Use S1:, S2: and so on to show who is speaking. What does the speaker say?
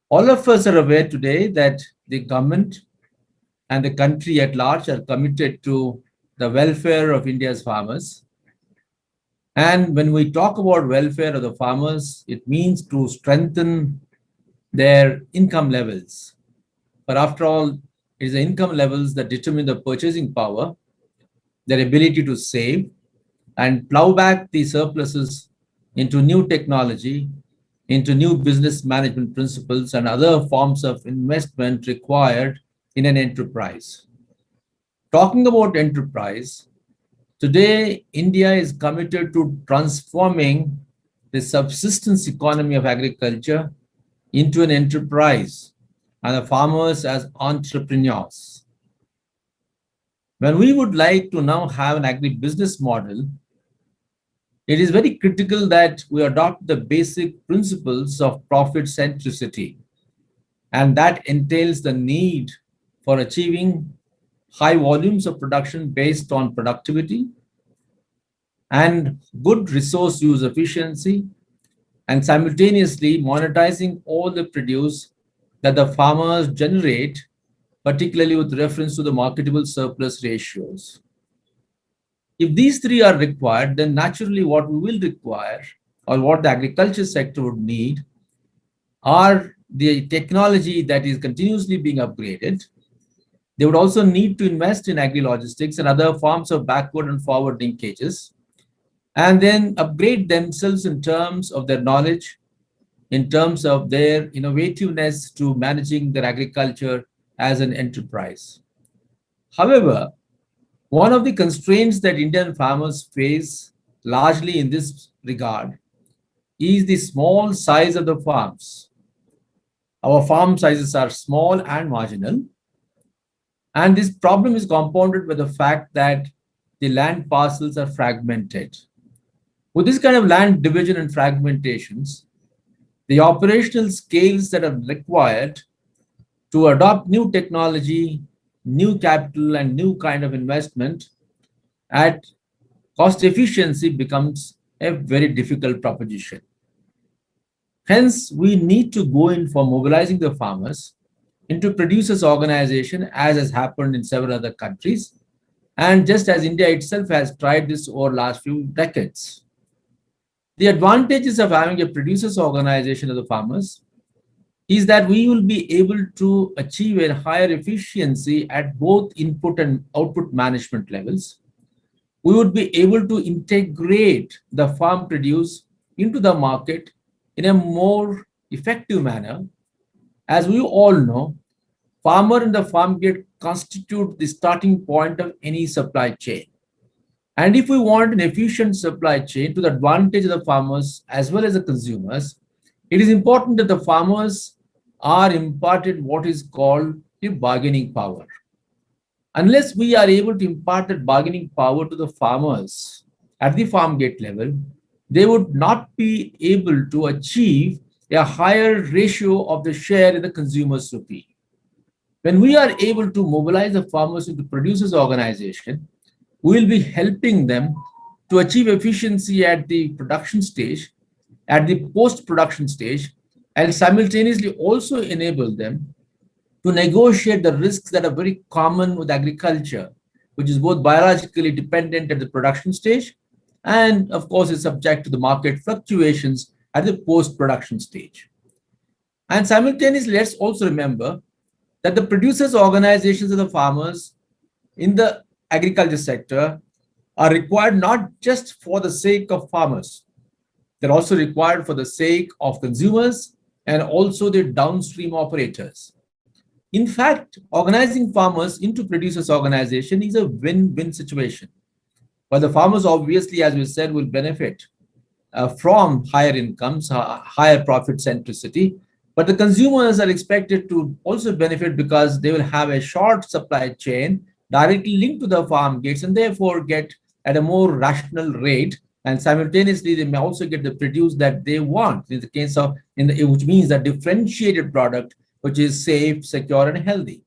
S1: All of us are aware today that the government and the country at large are committed to the welfare of India's farmers. And when we talk about welfare of the farmers, it means to strengthen their income levels. But after all, it is the income levels that determine the purchasing power, their ability to save, and plow back the surpluses into new technology, into new business management principles, and other forms of investment required in an enterprise. Talking about enterprise, today India is committed to transforming the subsistence economy of agriculture into an enterprise and the farmers as entrepreneurs. When we would like to now have an agribusiness model, it is very critical that we adopt the basic principles of profit centricity, and that entails the need for achieving high volumes of production based on productivity and good resource use efficiency, and simultaneously monetizing all the produce that the farmers generate, particularly with reference to the marketable surplus ratios. If these three are required, then naturally what we will require or what the agriculture sector would need are the technology that is continuously being upgraded. They would also need to invest in agri-logistics and other forms of backward and forward linkages, and then upgrade themselves in terms of their knowledge, in terms of their innovativeness to managing their agriculture as an enterprise. However, one of the constraints that Indian farmers face largely in this regard is the small size of the farms. Our farm sizes are small and marginal, and this problem is compounded by the fact that the land parcels are fragmented. With this kind of land division and fragmentations, the operational scales that are required to adopt new technology, new capital, and new kind of investment at cost efficiency becomes a very difficult proposition. Hence, we need to go in for mobilizing the farmers into producers organization, as has happened in several other countries, and just as India itself has tried this over last few decades. The advantages of having a producers organization of the farmers is that we will be able to achieve a higher efficiency at both input and output management levels. We would be able to integrate the farm produce into the market in a more effective manner. As we all know, farmer and the farm gate constitute the starting point of any supply chain. And if we want an efficient supply chain to the advantage of the farmers as well as the consumers, it is important that the farmers are imparted what is called the bargaining power. Unless we are able to impart that bargaining power to the farmers at the farm gate level, they would not be able to achieve a higher ratio of the share in the consumer's rupee. When we are able to mobilize the farmers into producers organization, we will be helping them to achieve efficiency at the production stage, at the post-production stage, and simultaneously also enable them to negotiate the risks that are very common with agriculture, which is both biologically dependent at the production stage and, of course, is subject to the market fluctuations at the post-production stage. And simultaneously, let's also remember that the producers' organizations of the farmers in the agriculture sector are required not just for the sake of farmers, they're also required for the sake of consumers and also the downstream operators. In fact, organizing farmers into producers organization is a win-win situation. While the farmers obviously, as we said, will benefit from higher incomes, higher profit centricity, but the consumers are expected to also benefit because they will have a short supply chain directly linked to the farm gates and therefore get at a more rational rate, and simultaneously they may also get the produce that they want in the case of which means a differentiated product which is safe, secure, and healthy.